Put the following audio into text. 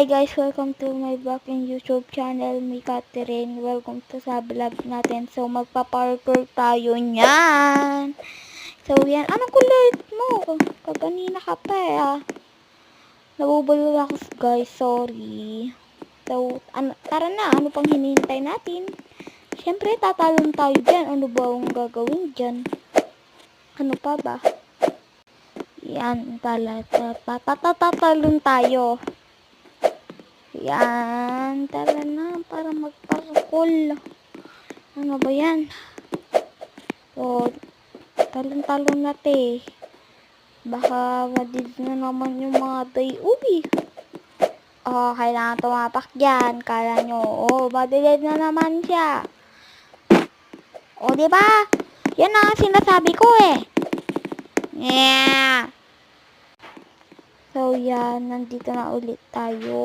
Hi guys, welcome to my vlog in YouTube channel, mi Catherine. Welcome to sa vlog natin. So, magpa-parkour tayo niyan. So, yan. Anong kulit mo? Kaganina ka pa Nabubulol ako guys, sorry. So, tara na. Ano pang hinihintay natin? Siyempre, tatalon tayo dyan. Ano ba ang gagawin dyan? Ano pa ba? Yan, tatalon tayo. Yan, tara na para magparkour. Ano ba yan? So, talon-talon natin. Baka madid na naman yung mga day. Uy! Oh, kailangan tumapak dyan. Kala nyo, madilid na naman siya. O, diba? Yan ang sinasabi ko Yeah! So, yan. Nandito na ulit tayo.